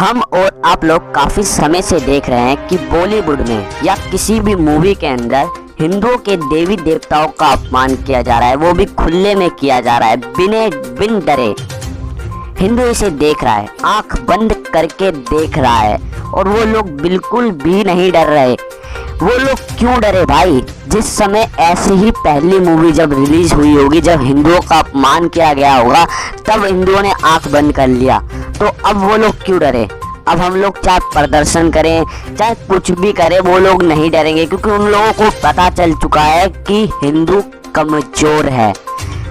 हम और आप लोग काफ़ी समय से देख रहे हैं कि बॉलीवुड में या किसी भी मूवी के अंदर हिंदुओं के देवी देवताओं का अपमान किया जा रहा है, वो भी खुले में किया जा रहा है, बिन डरे। हिंदू इसे देख रहा है, आंख बंद करके देख रहा है और वो लोग बिल्कुल भी नहीं डर रहे। वो लोग क्यों डरे भाई? जिस समय ऐसी ही पहली मूवी जब रिलीज हुई होगी, जब हिंदुओं का अपमान किया गया होगा, तब हिंदुओं ने आंख बंद कर लिया। तो अब वो लोग क्यों डरे? अब हम लोग चाहे प्रदर्शन करें, चाहे कुछ भी करें, वो लोग नहीं डरेंगे, क्योंकि उन लोगों को पता चल चुका है कि हिंदू कमजोर है।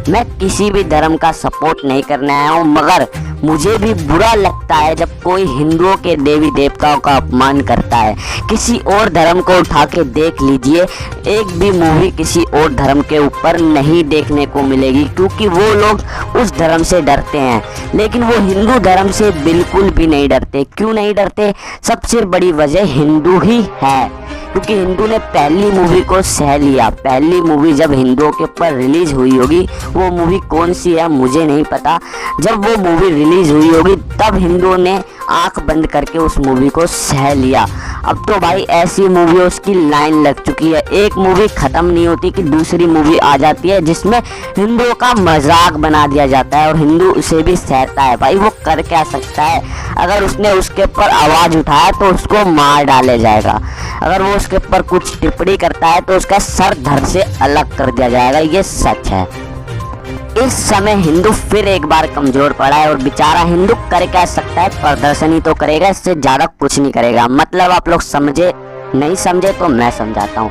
मैं किसी भी धर्म का सपोर्ट नहीं करने आया हूँ, मगर मुझे भी बुरा लगता है जब कोई हिंदुओं के देवी देवताओं का अपमान करता है। किसी और धर्म को उठा के देख लीजिए, एक भी मूवी किसी और धर्म के ऊपर नहीं देखने को मिलेगी, क्योंकि वो लोग उस धर्म से डरते हैं, लेकिन वो हिंदू धर्म से बिल्कुल भी नहीं डरते। क्यों नहीं डरते? सबसे बड़ी वजह हिंदू ही है, क्योंकि हिंदू ने पहली मूवी को सह लिया। पहली मूवी जब हिंदुओं के ऊपर रिलीज हुई होगी, वो मूवी कौन सी है मुझे नहीं पता, जब वो मूवी रिलीज हुई होगी तब हिंदुओं ने आंख बंद करके उस मूवी को सह लिया। अब तो भाई ऐसी मूवी उसकी लाइन लग चुकी है, एक मूवी खत्म नहीं होती कि दूसरी मूवी आ जाती है जिसमें हिंदुओं का मजाक बना दिया जाता है और हिंदू उसे भी सहता है। भाई वो कर क्या सकता है? अगर उसने उसके ऊपर आवाज़ उठाया तो उसको मार डाले जाएगा, अगर वो उसके ऊपर कुछ टिप्पणी करता है तो उसका सर धड़ से अलग कर दिया जाएगा। ये सच है। इस समय हिंदू फिर एक बार कमजोर पड़ा है और बेचारा हिंदू कर क्या सकता है? प्रदर्शन ही तो करेगा, इससे ज़्यादा कुछ नहीं करेगा। मतलब आप लोग समझे? नहीं समझे तो मैं समझाता हूँ।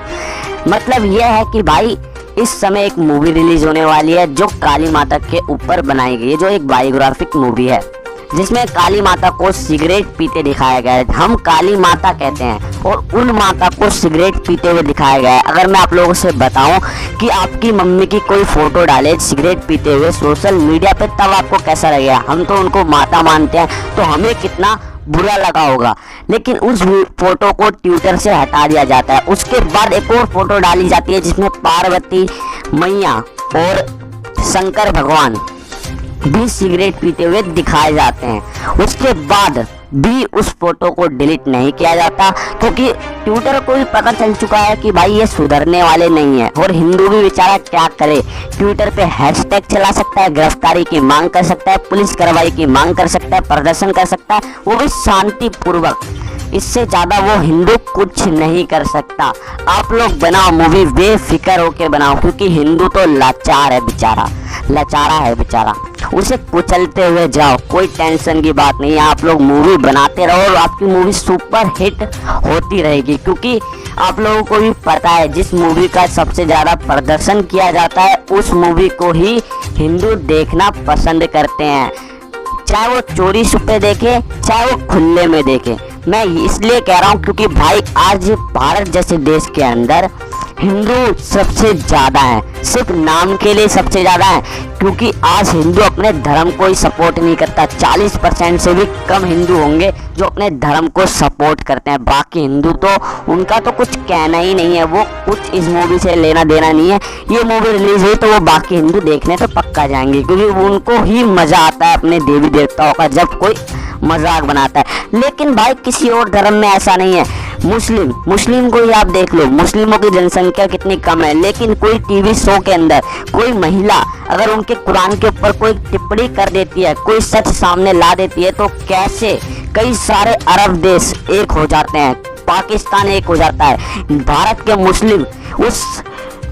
मतलब यह है कि भाई इस समय एक मूवी रिलीज होने वाली है जो काली माता के ऊपर बनाई गई है, जो एक बायोग्राफिक मूवी है, जिसमें काली माता को सिगरेट पीते दिखाया गया है। हम काली माता कहते हैं और उन माता को सिगरेट पीते हुए दिखाया गया है। अगर मैं आप लोगों से बताऊं कि आपकी मम्मी की कोई फोटो डाले सिगरेट पीते हुए सोशल मीडिया पे, तब आपको कैसा लगेगा? हम तो उनको माता मानते हैं, तो हमें कितना बुरा लगा होगा। लेकिन उस फोटो को ट्विटर से हटा दिया जाता है। उसके बाद एक और फोटो डाली जाती है जिसमें पार्वती मैया और शंकर भगवान भी सिगरेट पीते हुए दिखाए जाते हैं। उसके बाद भी उस फोटो को डिलीट नहीं किया जाता, क्योंकि ट्विटर को भी पता चल चुका है कि भाई ये सुधरने वाले नहीं है। और हिंदू भी बेचारा क्या करे? ट्विटर पे हैशटैग चला सकता है, गिरफ्तारी की मांग कर सकता है, पुलिस कार्रवाई की मांग कर सकता है, प्रदर्शन कर सकता है, वो भी शांतिपूर्वक। इससे ज़्यादा वो हिंदू कुछ नहीं कर सकता। आप लोग बनाओ मूवी, बेफिक्र होके बनाओ, क्योंकि हिंदू तो लाचार है बेचारा, लाचारा है बेचारा। उसे कुचलते हुए जाओ, कोई टेंशन की बात नहीं है। आप लोग मूवी बनाते रहो और आपकी मूवी सुपर हिट होती रहेगी, क्योंकि आप लोगों को भी पता है जिस मूवी का सबसे ज़्यादा प्रदर्शन किया जाता है उस मूवी को ही हिंदू देखना पसंद करते हैं, चाहे वो चोरी छुपे देखे, चाहे वो खुले में देखे। मैं इसलिए कह रहा हूँ क्योंकि भाई आज भारत जैसे देश के अंदर हिंदू सबसे ज़्यादा है, सिर्फ नाम के लिए सबसे ज़्यादा है, क्योंकि आज हिंदू अपने धर्म को ही सपोर्ट नहीं करता। 40% से भी कम हिंदू होंगे जो अपने धर्म को सपोर्ट करते हैं। बाकी हिंदू तो उनका तो कुछ कहना ही नहीं है, वो कुछ इस मूवी से लेना देना नहीं है। ये मूवी रिलीज हुई तो वो बाकी हिंदू देखने तो पक्का जाएंगे, क्योंकि उनको ही मज़ा आता है अपने देवी देवताओं का जब कोई मजाक बनाता है। लेकिन भाई किसी और धर्म में ऐसा नहीं है। मुस्लिम को ही आप देख लो, मुस्लिमों की जनसंख्या कितनी कम है, लेकिन कोई टीवी शो के अंदर कोई महिला अगर उनके कुरान के ऊपर कोई टिप्पणी कर देती है, कोई सच सामने ला देती है, तो कैसे कई सारे अरब देश एक हो जाते हैं, पाकिस्तान एक हो जाता है। भारत के मुस्लिम उस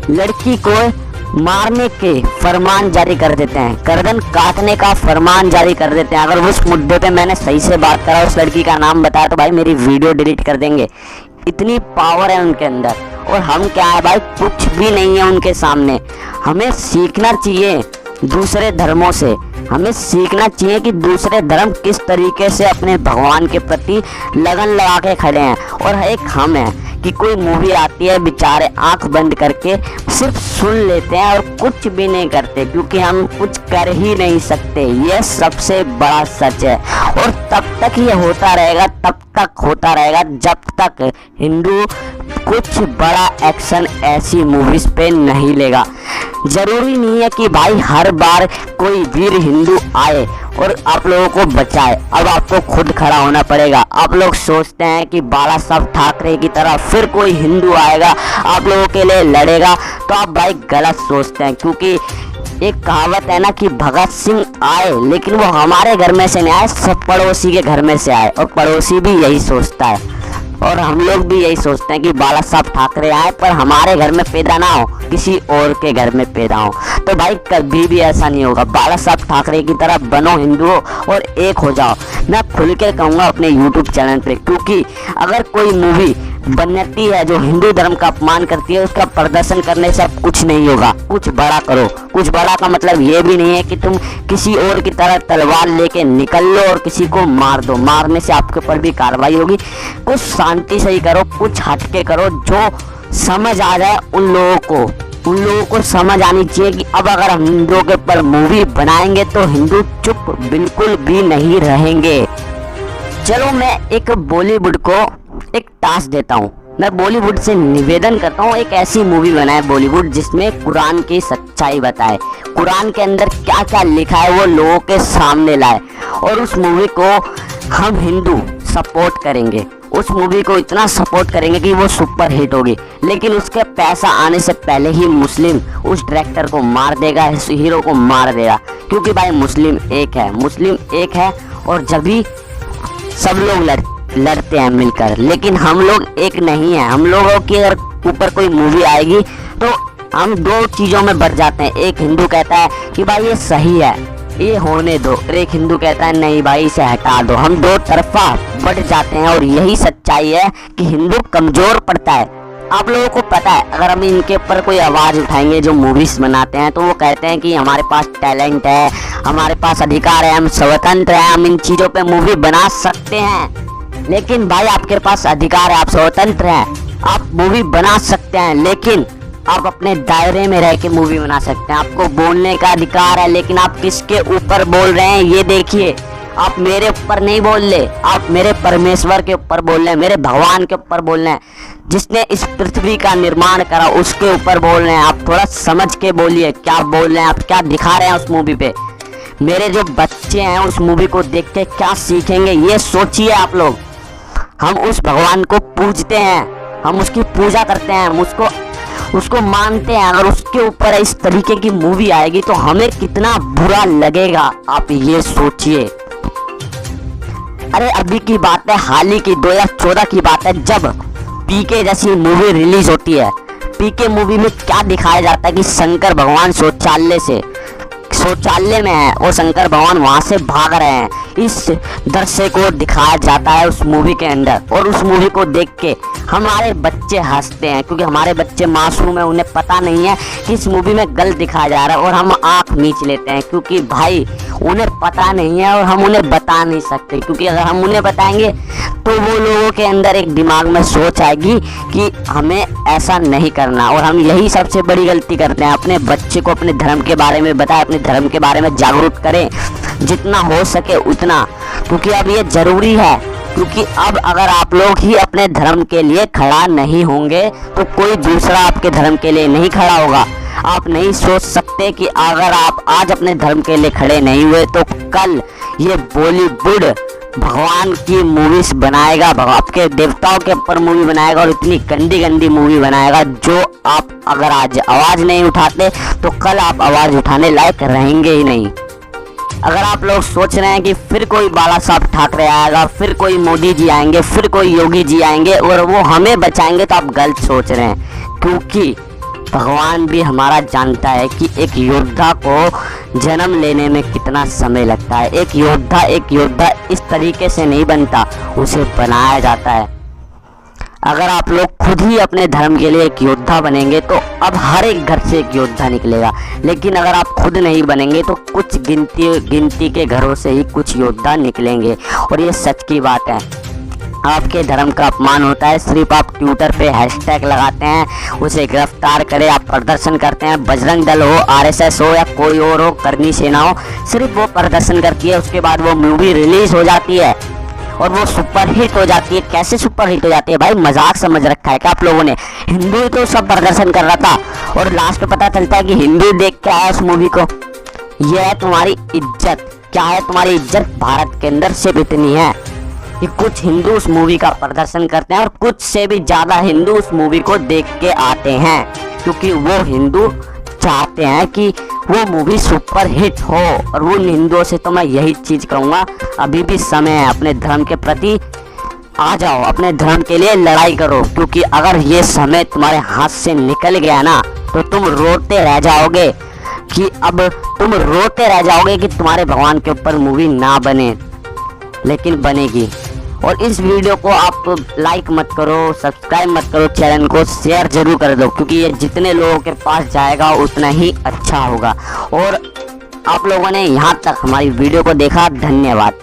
लड़की को मारने के फरमान जारी कर देते हैं, गर्दन काटने का फरमान जारी कर देते हैं। अगर उस मुद्दे पे मैंने सही से बात करा, उस लड़की का नाम बताया, तो भाई मेरी वीडियो डिलीट कर देंगे। इतनी पावर है उनके अंदर, और हम क्या है भाई? कुछ भी नहीं है उनके सामने। हमें सीखना चाहिए दूसरे धर्मों से, हमें सीखना चाहिए कि दूसरे धर्म किस तरीके से अपने भगवान के प्रति लगन लगा के खड़े हैं। और एक हम हैं कि कोई मूवी आती है, बेचारे आंख बंद करके सिर्फ सुन लेते हैं और कुछ भी नहीं करते, क्योंकि हम कुछ कर ही नहीं सकते। यह सबसे बड़ा सच है, और तब तक ये होता रहेगा, तब तक होता रहेगा जब तक हिंदू कुछ बड़ा एक्शन ऐसी मूवीज पे नहीं लेगा। जरूरी नहीं है कि भाई हर बार कोई वीर हिंदू आए और आप लोगों को बचाए। अब आपको खुद खड़ा होना पड़ेगा। आप लोग सोचते हैं कि बाला साहब ठाकरे की तरह फिर कोई हिंदू आएगा आप लोगों के लिए लड़ेगा, तो आप भाई गलत सोचते हैं। क्योंकि एक कहावत है ना कि भगत सिंह आए लेकिन वो हमारे घर में से नहीं आए, सब पड़ोसी के घर में से आए, और पड़ोसी भी यही सोचता है और हम लोग भी यही सोचते हैं कि बाला साहब ठाकरे आए पर हमारे घर में पैदा ना हो, किसी और के घर में पैदा हो। तो भाई कभी भी ऐसा नहीं होगा। बाला साहब ठाकरे की तरह बनो हिंदुओं और एक हो जाओ। मैं खुल के कहूँगा अपने YouTube चैनल पे, क्योंकि अगर कोई मूवी बनती है जो हिंदू धर्म का अपमान करती है, उसका प्रदर्शन करने से अब कुछ नहीं होगा। कुछ बड़ा करो। कुछ बड़ा का मतलब ये भी नहीं है कि तुम किसी और की तरह तलवार लेके निकल लो और किसी को मार दो। मारने से आपके ऊपर भी कार्रवाई होगी। कुछ शांति से ही करो, कुछ हटके करो, जो समझ आ जाए उन लोगों को समझ आनी चाहिए कि अब अगर हम हिंदुओं के ऊपर मूवी बनाएंगे तो हिंदू चुप बिल्कुल भी नहीं रहेंगे। चलो मैं एक बॉलीवुड को एक टास्क देता हूँ। मैं बॉलीवुड से निवेदन करता हूँ एक ऐसी मूवी बनाए बॉलीवुड जिसमें कुरान की सच्चाई बताए, कुरान के अंदर क्या क्या लिखा है वो लोगों के सामने लाए, और उस मूवी को हम हिंदू सपोर्ट करेंगे। उस मूवी को इतना सपोर्ट करेंगे कि वो सुपर हिट होगी। लेकिन उसके पैसा आने से पहले ही मुस्लिम उस डायरेक्टर को मार देगा, इस हीरो को मार देगा। क्योंकि भाई मुस्लिम एक है और जब भी सब लोग लड़ते हैं मिलकर, लेकिन हम लोग एक नहीं है। हम लोगों की अगर ऊपर कोई मूवी आएगी तो हम दो चीज़ों में बढ़ जाते हैं। एक हिंदू कहता है कि भाई ये सही है, ये होने दो, और एक हिंदू कहता है नहीं भाई इसे हटा दो। हम दो तरफा बढ़ जाते हैं और यही सच्चाई है कि हिंदू कमज़ोर पड़ता है। आप लोगों को पता है अगर हम इनके ऊपर कोई आवाज़ उठाएंगे जो मूवीज़ बनाते हैं, तो वो कहते हैं कि हमारे पास टैलेंट है, हमारे पास अधिकार है, हम स्वतंत्र हैं, हम इन चीज़ों पे मूवी बना सकते हैं। लेकिन भाई आपके पास अधिकार है, आप स्वतंत्र हैं, आप मूवी बना सकते हैं, लेकिन आप अपने दायरे में रह के मूवी बना सकते हैं। आपको बोलने का अधिकार है, लेकिन आप किसके ऊपर बोल रहे हैं ये देखिए। आप मेरे ऊपर नहीं बोल रहे, आप मेरे परमेश्वर के ऊपर बोल रहे हैं, मेरे भगवान के ऊपर बोल रहे हैं, जिसने इस पृथ्वी का निर्माण करा उसके ऊपर बोल रहे हैं। आप थोड़ा समझ के बोलिए क्या बोल रहे हैं, आप क्या दिखा रहे हैं उस मूवी पे। मेरे जो बच्चे हैं उस मूवी को देख के क्या सीखेंगे ये सोचिए आप लोग। हम उस भगवान को पूजते हैं, हम उसकी पूजा करते हैं, हम उसको मानते हैं। अगर उसके ऊपर इस तरीके की मूवी आएगी तो हमें कितना बुरा लगेगा, आप ये सोचिए। अरे अभी की बात है, हाल ही की 2014 की बात है, जब पीके जैसी मूवी रिलीज होती है। पीके मूवी में क्या दिखाया जाता है कि शंकर भगवान शौचालय में है और शंकर भगवान वहां से भाग रहे हैं। इस दृश्य को दिखाया जाता है उस मूवी के अंदर, और उस मूवी को देख के हमारे बच्चे हंसते हैं, क्योंकि हमारे बच्चे मासूम है, उन्हें पता नहीं है कि इस मूवी में गलत दिखाया जा रहा है, और हम आंख मीच लेते हैं क्योंकि भाई उन्हें पता नहीं है और हम उन्हें बता नहीं सकते। क्योंकि अगर हम उन्हें बताएंगे तो वो लोगों के अंदर एक दिमाग में सोच आएगी कि हमें ऐसा नहीं करना, और हम यही सबसे बड़ी गलती करते हैं। अपने बच्चे को अपने धर्म के बारे में बताएं, अपने धर्म के बारे में जागरूक करें जितना हो सके उतना, क्योंकि अब ये जरूरी है। क्योंकि अब अगर आप लोग ही अपने धर्म के लिए खड़ा नहीं होंगे तो कोई दूसरा आपके धर्म के लिए नहीं खड़ा होगा। आप नहीं सोच सकते कि अगर आप आज अपने धर्म के लिए खड़े नहीं हुए तो कल ये बॉलीवुड भगवान की मूवीज बनाएगा, आपके देवताओं के ऊपर मूवी बनाएगा, और इतनी गंदी गंदी मूवी बनाएगा जो आप अगर आज आवाज़ नहीं उठाते तो कल आप आवाज़ उठाने लायक रहेंगे ही नहीं। अगर आप लोग सोच रहे हैं कि फिर कोई बाला साहब ठाकरे आएगा, फिर कोई मोदी जी आएंगे, फिर कोई योगी जी आएंगे और वो हमें बचाएंगे, तो आप गलत सोच रहे हैं। क्योंकि भगवान भी हमारा जानता है कि एक योद्धा को जन्म लेने में कितना समय लगता है। एक योद्धा इस तरीके से नहीं बनता, उसे बनाया जाता है। अगर आप लोग खुद ही अपने धर्म के लिए एक योद्धा बनेंगे तो अब हर एक घर से एक योद्धा निकलेगा। लेकिन अगर आप खुद नहीं बनेंगे तो कुछ गिनती के घरों से ही कुछ योद्धा निकलेंगे, और ये सच की बात है। आपके धर्म का अपमान होता है, सिर्फ आप ट्विटर पे हैशटैग लगाते हैं, उसे गिरफ्तार करें, आप प्रदर्शन करते हैं। बजरंग दल हो, आरएसएस हो या कोई और हो, करनी सेना हो, सिर्फ वो प्रदर्शन करती है, उसके बाद वो मूवी रिलीज हो जाती है और वो सुपर हिट हो जाती है। कैसे सुपर हिट हो जाती है भाई, मजाक समझ रखा है क्या आप लोगों ने? हिंदू ही तो सब प्रदर्शन कर रहा था और लास्ट में पता चलता है कि हिंदू देख के आया उस मूवी को। ये है तुम्हारी इज्जत। क्या है तुम्हारी इज्जत? भारत के अंदर सिर्फ इतनी है कि कुछ हिंदू उस मूवी का प्रदर्शन करते हैं और कुछ से भी ज्यादा हिंदू उस मूवी को देख के आते हैं, क्योंकि वो हिंदू चाहते हैं कि वो मूवी सुपर हिट हो। और वो हिंदुओं से तो मैं यही चीज कहूँगा, अभी भी समय है, अपने धर्म के प्रति आ जाओ, अपने धर्म के लिए लड़ाई करो, क्योंकि अगर ये समय तुम्हारे हाथ से निकल गया ना तो तुम रोते रह जाओगे कि तुम्हारे भगवान के ऊपर मूवी ना बने, लेकिन बनेगी। और इस वीडियो को आप लाइक मत करो, सब्सक्राइब मत करो, चैनल को शेयर जरूर कर दो, क्योंकि ये जितने लोगों के पास जाएगा उतना ही अच्छा होगा। और आप लोगों ने यहाँ तक हमारी वीडियो को देखा, धन्यवाद।